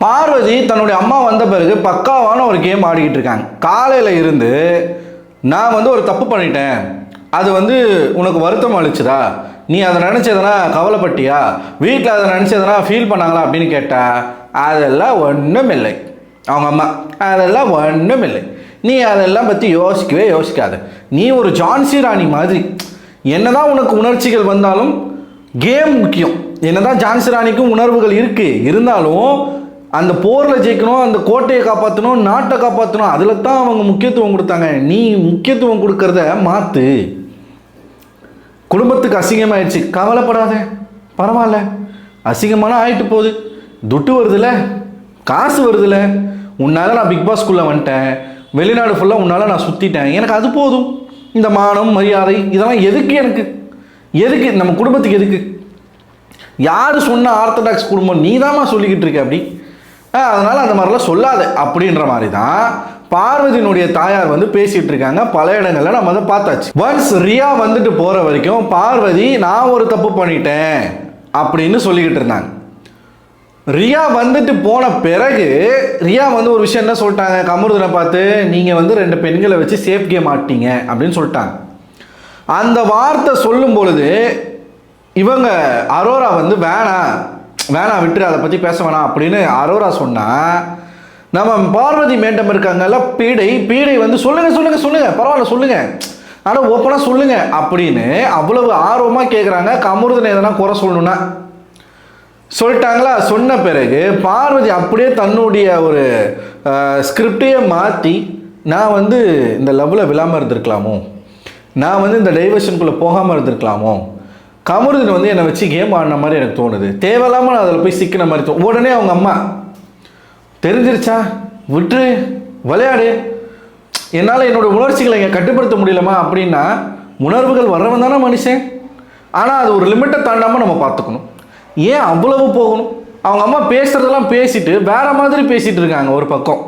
பார்வதி தன்னுடைய அம்மா வந்த பிறகு பக்காவான ஒரு கேம் ஆடிக்கிட்டு இருக்காங்க. காலையில் இருந்து நான் வந்து ஒரு தப்பு பண்ணிட்டேன், அது வந்து உனக்கு வருத்தம் அளிச்சுதா, நீ அதை நினச்சதுனா கவலைப்பட்டியா, வீட்டில் அதை நினச்சதுனா ஃபீல் பண்ணாங்களா அப்படின்னு கேட்டால் அதெல்லாம் ஒன்றும் இல்லை. அவங்க அம்மா அதெல்லாம் ஒன்றும் இல்லை, நீ அதெல்லாம் பற்றி யோசிக்கவே யோசிக்காத, நீ ஒரு ஜான்சி ராணி மாதிரி, என்னதான் உனக்கு உணர்ச்சிகள் வந்தாலும் கேம் முக்கியம். என்னதான் ஜான்சி ராணிக்கும் உணர்வுகள் இருக்குது, இருந்தாலும் அந்த போரில் ஜெயிக்கணும், அந்த கோட்டையை காப்பாற்றணும், நாட்டை காப்பாற்றணும், அதில் தான் அவங்க முக்கியத்துவம் கொடுத்தாங்க. நீ முக்கியத்துவம் கொடுக்கறத மாற்று. குடும்பத்துக்கு அசிங்கமாயிடுச்சு, கவலைப்படாத, பரவாயில்ல, அசிங்கமான ஆகிட்டு போகுது, துட்டு வருதுல்ல, காசு வருதுல்ல, உன்னால் நான் பிக் பாஸ்குள்ளே வந்துட்டேன், வெளிநாடு ஃபுல்லாக உன்னால் நான் சுற்றிட்டேன், எனக்கு அது போதும். இந்த மானம் மரியாதை இதெல்லாம் எதுக்கு, எனக்கு எதுக்கு, நம்ம குடும்பத்துக்கு எதுக்கு, யார் சொன்ன ஆர்த்தடாக்ஸ் குடும்பம் நீ தாம்மா சொல்லிக்கிட்டு இருக்க அப்படி, அதனால் அந்த மாதிரிலாம் சொல்லாத அப்படின்ற மாதிரி தான் பார்வதியினுடைய தாயார் வந்து பேசிகிட்டு இருக்காங்க. பல இடங்களில் நம்ம அதை பார்த்தாச்சு. ஒன்ஸ் ரியா வந்துட்டு போகிற வரைக்கும் பார்வதி நான் ஒரு தப்பு பண்ணிட்டேன் அப்படின்னு சொல்லிக்கிட்டு இருந்தாங்க. ரியா வந்துட்டு போன பிறகு ரியா வந்து ஒரு விஷயம் என்ன சொல்லிட்டாங்க, கமருதனை பார்த்து நீங்கள் வந்து 2 பெண்களை வச்சு சேஃப் கேம் ஆட்டிங்க அப்படின்னு சொல்லிட்டாங்க. அந்த வார்த்தை சொல்லும் பொழுது இவங்க அரோரா வந்து வேணாம் விட்டுரு, அதை பற்றி பேச வேணாம் அப்படின்னு அரோரா சொன்னால், நம்ம பார்வதி மேடம் இருக்காங்கல்ல பீடை வந்து சொல்லுங்கள் பரவாயில்ல சொல்லுங்கள், ஆனால் ஓப்பனாக சொல்லுங்கள் அப்படின்னு அவ்வளவு ஆர்வமாக கேட்குறாங்க. கமருதனை எதனா குறை சொல்லணுன்னா சொல்லிட்டாங்களா. சொன்ன பிறகு பார்வதி அப்படியே தன்னுடைய ஒரு ஸ்கிரிப்டையே மாற்றி, நான் வந்து இந்த லவ்வில் விழாமல் இருந்திருக்கலாமோ, நான் வந்து இந்த டைவர்ஷனுக்குள்ளே போகாமல் இருந்திருக்கலாமோ, கமருதன் வந்து என்னை வச்சு கேம் ஆடின மாதிரி எனக்கு தோணுது, தேவையில்லாமல் நான் அதில் போய் சிக்கின மாதிரி தோணும். உடனே அவங்க அம்மா தெரிஞ்சிருச்சா, விட்டுரு விளையாடு, என்னால் என்னோடய உணர்ச்சிகளை இங்கே கட்டுப்படுத்த முடியலமா அப்படின்னா, உணர்வுகள் வர்றவன் தானே மனுஷன், ஆனால் அது ஒரு லிமிட்டை தாண்டாமல் நம்ம பார்த்துக்கணும். ஏன் அவ்வளவு போகணும்? அவங்க அம்மா பேசுகிறதெல்லாம் பேசிட்டு வேறு மாதிரி பேசிகிட்டு இருக்காங்க ஒரு பக்கம்.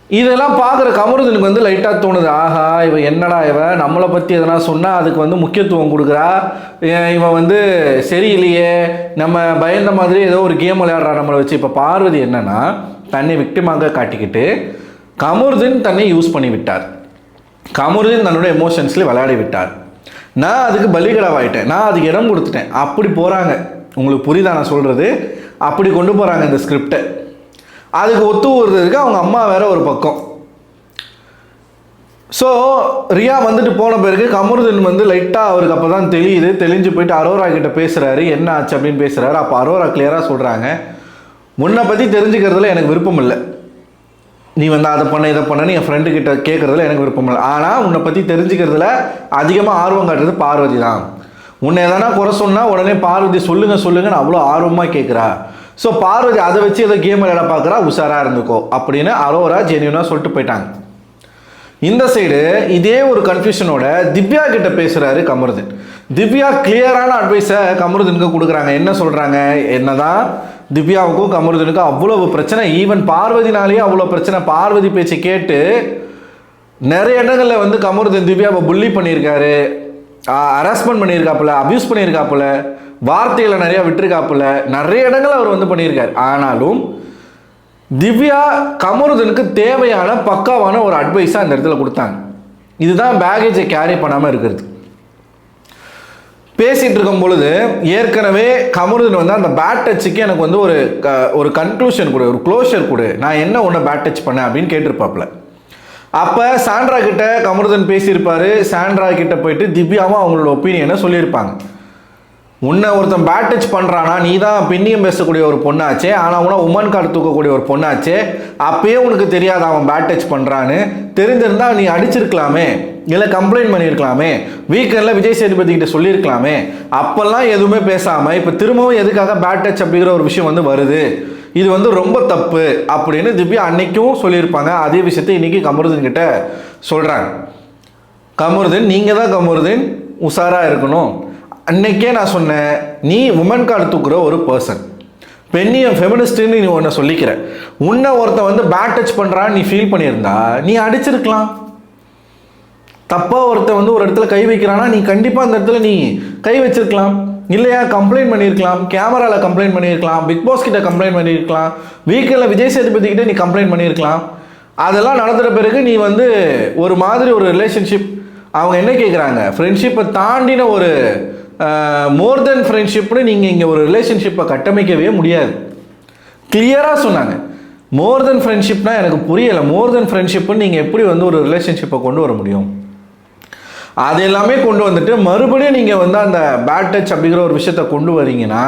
இதெல்லாம் பார்க்குற கமருதனுக்கு வந்து லைட்டாக தோணுது, ஆஹா இவன் என்னடா இவன் நம்மளை பற்றி எதனா சொன்னால் அதுக்கு வந்து முக்கியத்துவம் கொடுக்குறா, இவன் வந்து சரியில்லையே, நம்ம பயந்த மாதிரி ஏதோ ஒரு கேம் விளையாடுறா நம்மளை வச்சு. இப்போ பார்வதி என்னன்னா தன்னை விக்டிமாக காட்டிக்கிட்டு கமருதன் தன்னை யூஸ் பண்ணி விட்டார், கமருதன் தன்னுடைய எமோஷன்ஸில் விளையாடி விட்டார், நான் அதுக்கு பலிகடாவாயிட்டேன், நான் அதுக்கு இடம் கொடுத்துட்டேன், அப்படி போகிறாங்க. உங்களுக்கு புரியுதா நான் சொல்கிறது? அப்படி கொண்டு போகிறாங்க இந்த ஸ்கிரிப்டை. அதுக்கு ஒத்து வருதுக்கு அவங்க அம்மா வேற ஒரு பக்கம். ஸோ ரியா வந்துட்டு போன பிறகு கமருதன் வந்து லைட்டாக அவருக்கு அப்போ தான் தெளிஞ்சு போயிட்டு அரோரா கிட்ட பேசுகிறாரு, என்ன ஆச்சு அப்படின்னு பேசுகிறாரு. அப்போ அரோரா கிளியராக சொல்கிறாங்க, உன்னை பற்றி தெரிஞ்சுக்கிறதுல எனக்கு விருப்பம் இல்லை, நீ வந்து அதை பண்ண இதை பண்ணு என் ஃப்ரெண்டு கிட்ட கேட்குறதுல எனக்கு விருப்பம் இல்லை, ஆனால் உன்னை பற்றி தெரிஞ்சுக்கிறதுல அதிகமாக ஆர்வம் காட்டுறது பார்வதி தான். உன்னை எதனா குறை சொன்னால் உடனே பார்வதி சொல்லுங்கன்னு அவ்வளோ ஆர்வமாக கேட்குறா. ஸோ பார்வதி அதை வச்சு ஏதோ கேம் விளையாட பார்க்குறா, உஷாராக இருந்துக்கோ அப்படின்னு அரோரா ஜென்யூனாக சொல்லிட்டு போயிட்டாங்க. இந்த சைடு இதே ஒரு கன்ஃபியூஷனோட திவ்யா கிட்ட பேசுகிறாரு கமருதன். திவ்யா கிளியரான அட்வைஸை கமருதனுக்கு கொடுக்குறாங்க. என்ன சொல்கிறாங்க, என்னதான் திவ்யாவுக்கும் கமருதனுக்கும் அவ்வளவு பிரச்சனை, ஈவன் பார்வதினாலேயே அவ்வளோ பிரச்சனை, பார்வதி பேச்சு கேட்டு நிறைய இடங்களில் வந்து கமருதன் திவ்யாவை புள்ளி பண்ணியிருக்காரு, ஹராஸ்மெண்ட் பண்ணியிருக்காப்புல, அப்யூஸ் பண்ணியிருக்காப்புல, வார்த்தைகளை நிறையா விட்டுருக்காப்புல, நிறைய இடங்கள் அவர் வந்து பண்ணியிருக்காரு. ஆனாலும் திவ்யா கமருதனுக்கு தேவையான பக்காவான ஒரு அட்வைஸாக அந்த இடத்துல கொடுத்தாங்க. இதுதான் பேகேஜை கேரி பண்ணாமல் இருக்கிறது. பேசிகிட்டு இருக்கும் பொழுது ஏற்கனவே கமருதன் வந்து அந்த பேட் டச்சுக்கு எனக்கு வந்து ஒரு கன்க்ளூஷன் கொடு, ஒரு க்ளோஷர் கொடு, நான் என்ன ஒன்று பேட் டச் பண்ணேன் அப்படின்னு கேட்டிருப்பாப்புல. அப்போ சாண்ட்ரா கிட்ட கமருதன் பேசியிருப்பார். சாண்ட்ரா கிட்ட போயிட்டு திவ்யாவும் அவங்களோட ஒப்பீனியனை சொல்லியிருப்பாங்க. உன்னை ஒருத்தன் பேட் டச் பண்ணுறானா, நீ தான் பெண்ணியம் பேசக்கூடிய ஒரு பொண்ணாச்சே, ஆனால் உன உமன் கார்டு தூக்கக்கூடிய ஒரு பொண்ணாச்சே, அப்பயே உனக்கு தெரியாது அவன் பேட் டச் பண்ணுறான்னு, தெரிஞ்சிருந்தால் நீ அடிச்சிருக்கலாமே, இல்லை கம்ப்ளைண்ட் பண்ணியிருக்கலாமே, வீக்கெண்டில் விஜய் சேதுபதி கிட்ட சொல்லியிருக்கலாமே, அப்போல்லாம் எதுவுமே பேசாமல் இப்போ திரும்பவும் எதுக்காக பேட் டச் அப்படிங்கிற ஒரு விஷயம் வந்து வருது, இது வந்து ரொம்ப தப்பு அப்படின்னு திவ்யா அன்னைக்கும் சொல்லியிருப்பாங்க. அதே விஷயத்தை இன்றைக்கி கமருதன் கிட்ட சொல்கிறாங்க. கமருதன் நீங்கள் தான் கமருதன் உஷாராக இருக்கணும். அன்னைக்கே நான் சொன்னேன், நீ உமன் கார்டு தூக்குற ஒரு பர்சன், பெண்ணியம் ஃபெமினிஸ்ட்னு நீ ஒன்று சொல்லிக்கிற, உன்னை ஒருத்தன் வந்து பேட் டச் பண்ணுறான்னு நீ ஃபீல் பண்ணியிருந்தா நீ அடிச்சிருக்கலாம். தப்பாக ஒருத்தன் வந்து ஒரு இடத்துல கை வைக்கிறான்னா நீ கண்டிப்பாக அந்த இடத்துல நீ கை வச்சிருக்கலாம். இல்லையா கம்ப்ளைண்ட் பண்ணியிருக்கலாம், கேமராவில் கம்ப்ளைண்ட் பண்ணியிருக்கலாம், பிக் பாஸ் கிட்ட கம்ப்ளைண்ட் பண்ணியிருக்கலாம், வீக்கெண்டில் விஜய் சேதுபதி கிட்ட நீ கம்ப்ளைண்ட் பண்ணியிருக்கலாம். அதெல்லாம் நடந்துற பிறகு நீ வந்து ஒரு மாதிரி ஒரு ரிலேஷன்ஷிப், அவங்க என்ன கேட்குறாங்க, ஃப்ரெண்ட்ஷிப்பை தாண்டின ஒரு மோர் தென் ஃப்ரெண்ட்ஷிப்னு நீங்கள் இங்கே ஒரு ரிலேஷன்ஷிப்பை கட்டமைக்கவே முடியாது. கிளியராக சொன்னாங்க. மோர் தென் ஃப்ரெண்ட்ஷிப்னா எனக்கு புரியலை. மோர் தென் ஃப்ரெண்ட்ஷிப்புன்னு நீங்கள் எப்படி வந்து ஒரு ரிலேஷன்ஷிப்பை கொண்டு வர முடியும்? அது எல்லாமே கொண்டு வந்துட்டு மறுபடியும் நீங்கள் வந்து அந்த பேட் டச் அப்படிங்கிற ஒரு விஷயத்தை கொண்டு வரீங்கன்னா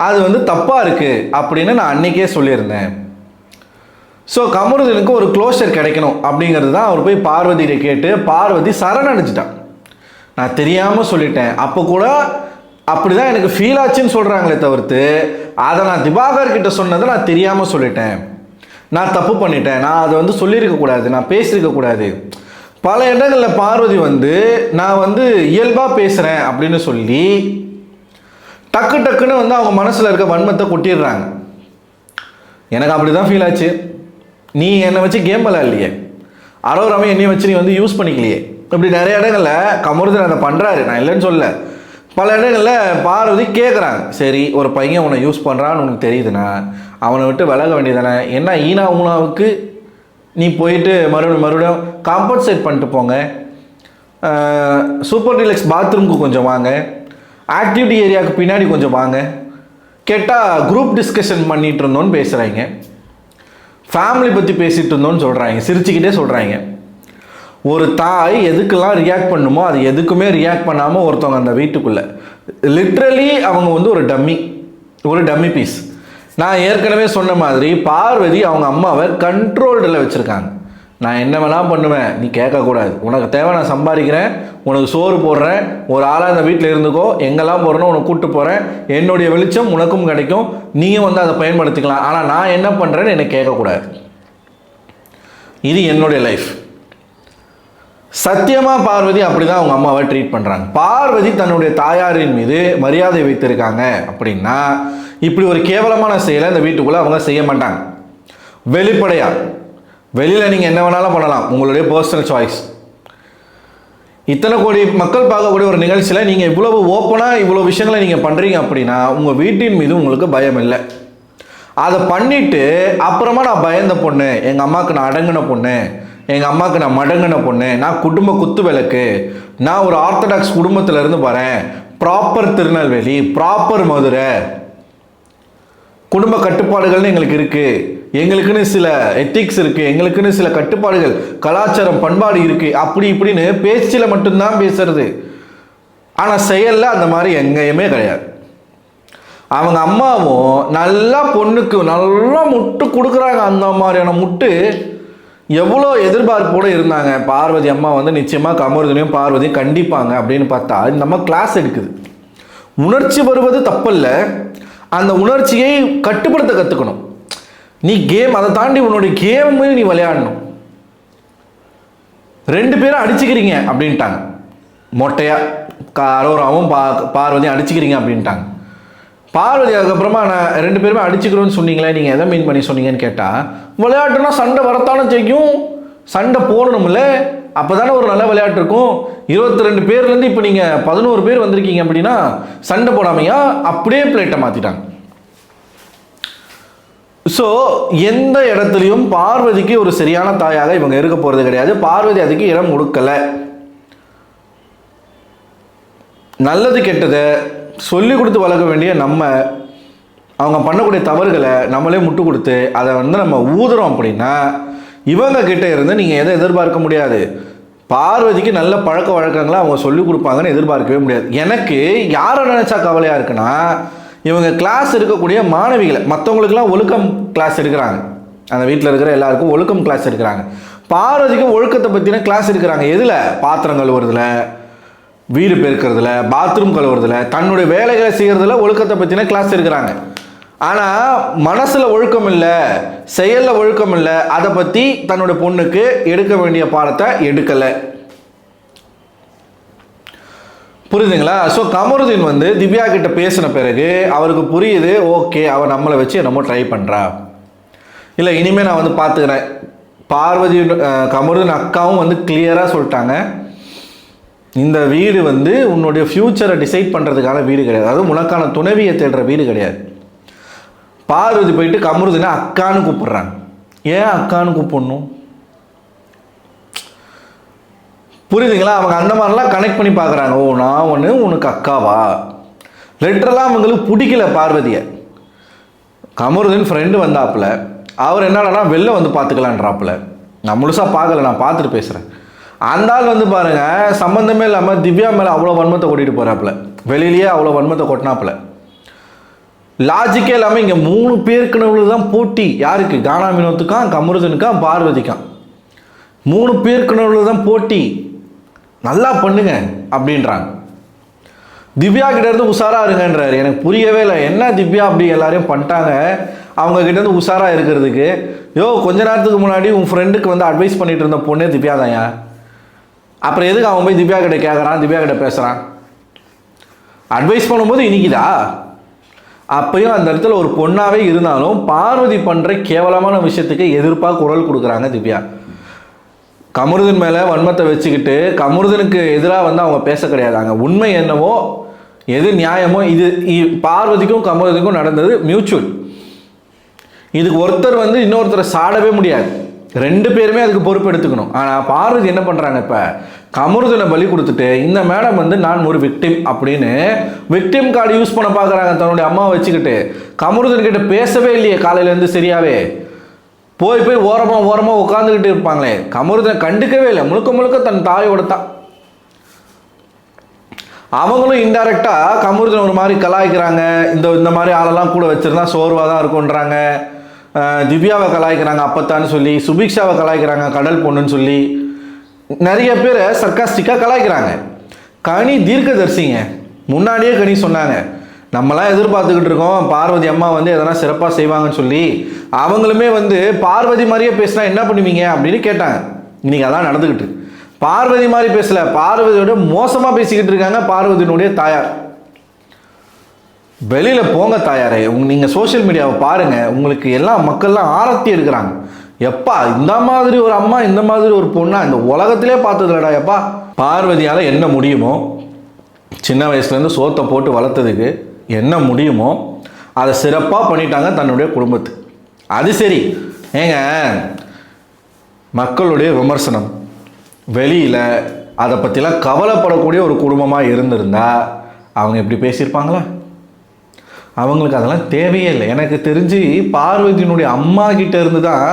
அது வந்து தப்பாக இருக்குது அப்படின்னு நான் அன்றைக்கே சொல்லியிருந்தேன். ஸோ கமருதீனுக்கு ஒரு க்ளோஷர் கிடைக்கணும் அப்படிங்கிறது தான் அவர் போய் பார்வதியை கேட்டு பார்வதி சரணடைஞ்சிட்டான். நான் தெரியாமல் சொல்லிட்டேன், அப்போ கூட அப்படி தான் எனக்கு ஃபீல் ஆச்சுன்னு சொல்கிறாங்களே தவிர்த்து அதை நான் திவாகர் கிட்ட சொன்னதை நான் தெரியாமல் சொல்லிட்டேன், நான் தப்பு பண்ணிட்டேன், நான் அதை வந்து சொல்லியிருக்கக்கூடாது, நான் பேசியிருக்கக்கூடாது. பல இடங்களில் பார்வதி வந்து நான் வந்து இயல்பாக பேசுகிறேன் அப்படின்னு சொல்லி டக்கு டக்குன்னு வந்து அவங்க மனசில் இருக்க வன்மத்தை கொட்டிடுறாங்க. எனக்கு அப்படி தான் ஃபீல் ஆச்சு. நீ என்னை வச்சு கேம் விளையாடலையே, அரோராமே என்னையை வச்சு நீ வந்து யூஸ் பண்ணிக்கலையே. இப்படி நிறைய இடங்களில் கமருதீன் அதை பண்ணுறாரு, நான் இல்லைன்னு சொல்ல. பல இடங்களில் பார்வதி கேட்குறாங்க, சரி ஒரு பையன் உன்னை யூஸ் பண்ணுறான்னு உனக்கு தெரியுதுண்ணா அவனை விட்டு விலக வேண்டியதானே, என்ன ஈனா ஊனாவுக்கு நீ போயிட்டு மறுபடியும் காம்பன்சேட் பண்ணிட்டு போங்க, சூப்பர் டீலக்ஸ் பாத்ரூமுக்கு கொஞ்சம் வாங்க, ஆக்டிவிட்டி ஏரியாவுக்கு பின்னாடி கொஞ்சம் வாங்க, கேட்டால் குரூப் டிஸ்கஷன் பண்ணிகிட்டு இருந்தோன்னு பேசுகிறாங்க, ஃபேமிலி பற்றி பேசிகிட்டு இருந்தோன்னு சொல்கிறாங்க, சிரிச்சுக்கிட்டே சொல்கிறாங்க. ஒரு தாய் எதுக்கெல்லாம் ரியாக்ட் பண்ணுமோ அது எதுக்குமே ரியாக்ட் பண்ணாமல் ஒருத்தவங்க அந்த வீட்டுக்குள்ளே லிட்ரலி அவங்க வந்து ஒரு டம்மி பீஸ். நான் ஏற்கனவே சொன்ன மாதிரி பார்வதி அவங்க அம்மாவை கண்ட்ரோல்டில் வச்சுருக்காங்க. நான் என்ன வேணால் பண்ணுவேன், நீ கேட்கக்கூடாது, உனக்கு தேவை நான் சம்பாதிக்கிறேன், உனக்கு சோறு போடுறேன், ஒரு ஆளாக இந்த வீட்டில் இருந்துக்கோ, எங்கெல்லாம் போகிறனோ உனக்கு கூப்பிட்டு போகிறேன், என்னுடைய வெளிச்சம் உனக்கும் கிடைக்கும், நீயும் வந்து அதை பயன்படுத்திக்கலாம், ஆனால் நான் என்ன பண்ணுறேன்னு என்னை கேட்கக்கூடாது. இது என்னுடைய லைஃப். சத்தியமாக பார்வதி அப்படி தான் அவங்க அம்மாவை ட்ரீட் பண்ணுறாங்க. பார்வதி தன்னுடைய தாயாரின் மீது மரியாதை வைத்திருக்காங்க அப்படின்னா இப்படி ஒரு கேவலமான செயலை இந்த வீட்டுக்குள்ளே அவங்க செய்ய மாட்டாங்க. வெளிப்படையாக வெளியில் நீங்கள் என்ன வேணாலும் பண்ணலாம், உங்களுடைய பர்சனல் சாய்ஸ். இத்தனை கோடி மக்கள் பார்க்கக்கூடிய ஒரு நிகழ்ச்சியில் நீங்கள் இவ்வளவு ஓப்பனாக இவ்வளோ விஷயங்களை நீங்கள் பண்ணுறீங்க அப்படின்னா உங்கள் வீட்டின் மீது உங்களுக்கு பயம் இல்லை. அதை பண்ணிவிட்டு அப்புறமா நான் பயந்த பொண்ணு, எங்கள் அம்மாவுக்கு நான் அடங்கின பொண்ணு, எங்கள் அம்மாவுக்கு நான் மடங்கின பொண்ணு, நான் குடும்ப குத்து விளக்கு, நான் ஒரு ஆர்த்தடாக்ஸ் குடும்பத்திலேருந்து வரேன், ப்ராப்பர் திருநெல்வேலி, ப்ராப்பர் மதுரை, குடும்ப கட்டுப்பாடுகள்னு எங்களுக்கு இருக்குது, எங்களுக்குன்னு சில எத்திக்ஸ் இருக்குது, எங்களுக்குன்னு சில கட்டுப்பாடுகள், கலாச்சாரம் பண்பாடு இருக்குது, அப்படி இப்படின்னு பேச்சில் மட்டும்தான் பேசுறது. ஆனால் செயலில் அந்த மாதிரி எங்கேயுமே கிடையாது. அவங்க அம்மாவும் நல்லா பொண்ணுக்கு நல்லா முட்டு கொடுக்குறாங்க. அந்த மாதிரியான முட்டு எவ்வளோ எதிர்பார்ப்போடு இருந்தாங்க. பார்வதி அம்மா வந்து நிச்சயமாக கமருதீனையும் பார்வதியும் கண்டிப்பாங்க அப்படின்னு பார்த்தா நம்ம கிளாஸ் எடுக்குது. உணர்ச்சி வருவது தப்பல்ல, அந்த உணர்ச்சியை கட்டுப்படுத்த கற்றுக்கணும். நீ கேம், அதை தாண்டி உன்னுடைய கேம் நீ விளையாடணும். 2 பேரும் அடிச்சுக்கிறீங்க அப்படின்ட்டாங்க மொட்டையாக, அரோராவும் பார்வதியும் அடிச்சுக்கிறீங்க அப்படின்ட்டாங்க. பார்வதி அதுக்கப்புறமா நான் 2 பேருமே அடிச்சுக்கிறோன்னு சொன்னீங்களே, நீங்கள் எதை மீன் பண்ணி சொன்னீங்கன்னு கேட்டால், விளையாட்டுனா சண்டை வரத்தானே செய்யும், சண்டை போடணும்ல, அப்போ தானே ஒரு நல்ல விளையாட்டு இருக்கும். 22 பேர்லேருந்து இப்போ நீங்கள் 11 பேர் வந்திருக்கீங்க அப்படின்னா சண்டை போடாமையா, அப்படியே பிளேட்டை மாற்றிட்டாங்க. ஸோ எந்த இடத்துலையும் பார்வதிக்கு ஒரு சரியான தாயாக இவங்க இருக்க போகிறது கிடையாது. பார்வதி அதுக்கு இடம் கொடுக்கலை. நல்லது கெட்டதை சொல்லி கொடுத்து வளர்க்க வேண்டிய நம்ம, அவங்க பண்ணக்கூடிய தவறுகளை நம்மளே முட்டு கொடுத்து அதை வந்து நம்ம ஊதுறோம் அப்படின்னா இவங்க கிட்ட இருந்து நீங்கள் எதை எதிர்பார்க்க முடியாது. பார்வதிக்கு நல்ல பழக்க வழக்கங்களை அவங்க சொல்லிக் கொடுப்பாங்கன்னு எதிர்பார்க்கவே முடியாது. எனக்கு யாரை நினச்சா கவலையாக இருக்குன்னா, இவங்க கிளாஸ் இருக்கக்கூடிய மாணவிகளை, மற்றவங்களுக்கெல்லாம் ஒழுக்கம் கிளாஸ் எடுக்கிறாங்க, அந்த வீட்டில் இருக்கிற எல்லாருக்கும் ஒழுக்கம் கிளாஸ் எடுக்கிறாங்க. பார்வதிக்கு ஒழுக்கத்தை பற்றின கிளாஸ் எடுக்கிறாங்க. எதில்? பாத்திரம் கழுவுறதுல, வீடு பெருக்கிறதுல, பாத்ரூம் கழுவுறதுல, தன்னுடைய வேலைகளை செய்கிறதுல ஒழுக்கத்தை பற்றின கிளாஸ் எடுக்கிறாங்க. ஆனால் மனசில் ஒழுக்கம் இல்லை, செயலில் ஒழுக்கம் இல்லை, அதை பற்றி தன்னுடைய பொண்ணுக்கு எடுக்க வேண்டிய பாடத்தை எடுக்கலை. புரியுதுங்களா? ஸோ கமருதீன் வந்து திவ்யா கிட்ட பேசின பிறகு அவருக்கு புரியுது, ஓகே அவன் நம்மளை வச்சு என்னமோ ட்ரை பண்ணுறா, இல்லை இனிமேல் நான் வந்து பார்த்துக்கிறேன். பார்வதி கமருதீன் அக்காவும் வந்து கிளியராக சொல்லிட்டாங்க, இந்த வீடு வந்து உன்னுடைய ஃப்யூச்சரை டிசைட் பண்ணுறதுக்கான வீடு கிடையாது. அதுவும் உனக்கான துணைவியை தேடுற வீடு கிடையாது. பார்வதி போயிட்டு கமருதீனை அக்கான்னு கூப்பிடுறாங்க. ஏன் அக்கான்னு கூப்பிடணும்? புரியுதுங்களா? அவங்க அந்த மாதிரிலாம் கனெக்ட் பண்ணி பார்க்குறாங்க. ஓ, நான் ஒன்று உனக்கு அக்காவா? லெட்டரெல்லாம் அவங்களுக்கு பிடிக்கல பார்வதியை. கமருதீன் ஃப்ரெண்டு வந்தாப்புல, அவர் என்னடனா வெளில வந்து பார்த்துக்கலான்றாப்புல. நான் முழுசாக பார்க்கல, நான் பார்த்துட்டு பேசுகிறேன். அந்த ஆள் வந்து பாருங்கள், சம்மந்தமே இல்லாமல் திவ்யா மேலே அவ்வளோ வன்மத்தை கொட்டிட்டு போகிறாப்புல, வெளியிலேயே அவ்வளோ வன்மத்தை கொட்டினாப்புல. லாஜிக்கே இல்லாமல் இங்கே 3 பேருக்குன்னு தான் போட்டி. யாருக்கு? கானா வினோத்துக்கான், கமருதீனுக்கான், பார்வதிக்கான். 3 பேருக்குன்னு தான் போட்டி. நல்லா பண்ணுங்க அப்படின்றாங்க. திவ்யா கிட்டேருந்து உஷாராக இருங்கன்றாரு. எனக்கு புரியவே இல்லை, என்ன திவ்யா அப்படி எல்லாரையும் பண்ணிட்டாங்க அவங்க கிட்டேருந்து உஷாராக இருக்கிறதுக்கு. கொஞ்ச நேரத்துக்கு முன்னாடி உன் ஃப்ரெண்டுக்கு வந்து அட்வைஸ் பண்ணிட்டு இருந்த பொண்ணே திவ்யா தான்யா. அப்புறம் எதுக்கு அவன் போய் திவ்யா கிட்ட கேட்குறான், திவ்யா கிட்ட பேசுகிறான்? அட்வைஸ் பண்ணும்போது இனிக்குதா? அப்பயும் அந்த இடத்துல ஒரு பொண்ணாகவே இருந்தாலும் பார்வதி பண்ணுற கேவலமான விஷயத்துக்கு எதிர்ப்பாக குரல் கொடுக்குறாங்க திவ்யா. கமருதீன் மேலே வன்மத்தை வச்சுக்கிட்டு கமருதீனுக்கு எதிராக வந்து அவங்க பேச கிடையாதாங்க. உண்மை என்னவோ, எது நியாயமோ, இது பார்வதிக்கும் கமருதீனுக்கும் நடந்தது மியூச்சுவல். இதுக்கு ஒருத்தர் வந்து இன்னொருத்தரை சாடவே முடியாது. 2 பேருமே அதுக்கு பொறுப்பு எடுத்துக்கணும். ஆனால் பார்வதி என்ன பண்ணுறாங்க, இப்போ கமருதீனை பலி கொடுத்துட்டு இந்த மேடம் வந்து நான் ஒரு விக்டிம் அப்படின்னு விக்டிம் கார்டு யூஸ் பண்ண பார்க்குறாங்க. தன்னுடைய அம்மாவை வச்சுக்கிட்டு கமருதீன் கிட்ட பேசவே இல்லையே காலையிலேருந்து சரியாவே. போய் ஓரமாக உட்காந்துக்கிட்டு இருப்பாங்களே. கமருதீனை கண்டுக்கவே இல்லை. முழுக்க தன் தாயோட தான். அவங்களும் இன்டைரக்டாக கமருதீனை ஒரு மாதிரி கலாய்க்கிறாங்க. இந்த மாதிரி ஆளெல்லாம் கூட வச்சுருந்தா சோர்வாக தான் இருக்குன்றாங்க. திவ்யாவை கலாய்க்கிறாங்க அப்பத்தான்னு சொல்லி, சுபிக்ஷாவை கலாய்க்கிறாங்க கடல் பொண்ணுன்னு சொல்லி, நிறைய பேரை சர்க்காஸ்டிக்காக கலாய்க்கிறாங்க. கனி தீர்க்கதரிசிங்க. முன்னாடியே கனி சொன்னாங்க, நம்மளாம் எதிர்பார்த்துக்கிட்டு இருக்கோம் பார்வதி அம்மா வந்து எதனா சிறப்பாக செய்வாங்கன்னு சொல்லி. அவங்களுமே வந்து பார்வதி மாதிரியே பேசினா என்ன பண்ணுவீங்க அப்படின்னு கேட்டாங்க. இன்னைக்கு அதான் நடந்துக்கிட்டு. பார்வதி மாதிரி பேசல, பார்வதியோட மோசமாக பேசிக்கிட்டு இருக்காங்க பார்வதியினுடைய தாயார். வெளியில் போங்க தாயாரே. நீங்கள் சோஷியல் மீடியாவை பாருங்கள், உங்களுக்கு எல்லாம் மக்கள்லாம் ஆரத்தி எடுக்கிறாங்க. எப்பா இந்த மாதிரி ஒரு அம்மா, இந்த மாதிரி ஒரு பொண்ணா இந்த உலகத்திலே பார்த்ததுலடா. எப்பா பார்வதியால் என்ன முடியுமோ, சின்ன வயசுலேருந்து சோத்தை போட்டு வளர்த்ததுக்கு என்ன முடியுமோ அதை சிறப்பாக பண்ணிட்டாங்க தன்னுடைய குடும்பத்துக்கு. அது சரி ஏங்க, மக்களுடைய விமர்சனம் வெளியில் அதை பற்றிலாம் கவலைப்படக்கூடிய ஒரு குடும்பமாக இருந்திருந்தா அவங்க எப்படி பேசியிருப்பாங்களா? அவங்களுக்கு அதெல்லாம் தேவையே இல்லை. எனக்கு தெரிஞ்சு பார்வதியினுடைய அம்மா கிட்டே இருந்து தான்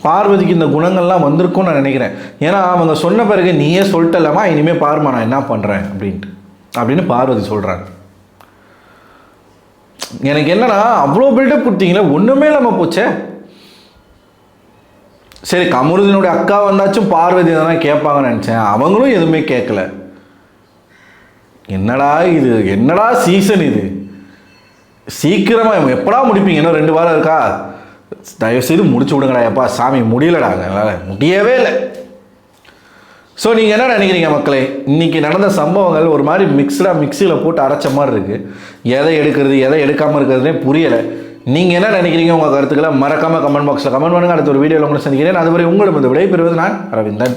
பார்வதிக்கு இந்த குணங்கள்லாம் வந்திருக்கும்னு நான் நினைக்கிறேன். ஏன்னா அவங்க சொன்ன பிறகு நீயே சொல்லிட்டலாமா, இனிமேல் பாருமா நான் என்ன பண்ணுறேன் அப்படின்னு பார்வதி சொல்கிறாங்க. எனக்கு என்னன்னா, அவ்வளோ பில்டப் கொடுத்தீங்களே, ஒன்றுமே இல்லாமல் போச்சே. சரி, கமருதீனுடைய அக்கா வந்தாச்சும் பார்வதி எதனா கேட்பாங்கன்னு நினச்சேன். அவங்களும் எதுவுமே கேட்கல. என்னடா சீசன் இது? சீக்கிரமாக எப்படா முடிப்பீங்க? இன்னும் 2 வாரம் இருக்கா? தயவுசெய்து முடிச்சு விடுங்கடா. எப்பா சாமி, முடியலடா, முடியவே இல்லை. ஸோ நீங்கள் என்ன நினைக்கிறீங்க மக்களே? இன்றைக்கி நடந்த சம்பவங்கள் ஒரு மாதிரி மிக்சியில் போட்டு அரைச்ச மாதிரி இருக்குது. எதை எடுக்கிறது எதை எடுக்காமல் இருக்கிறதுனே புரியலை. நீங்கள் என்ன நினைக்கிறீங்க? உங்கள் கருத்துக்களை மறக்காமல் கமெண்ட் பாக்ஸில் கமெண்ட் பண்ணுங்கள். அடுத்த ஒரு வீடியோவில் உங்களை சந்திக்கிறேன். அதுவரை உங்களிடம் விடைபெறுவது நான் அரவிந்தன்.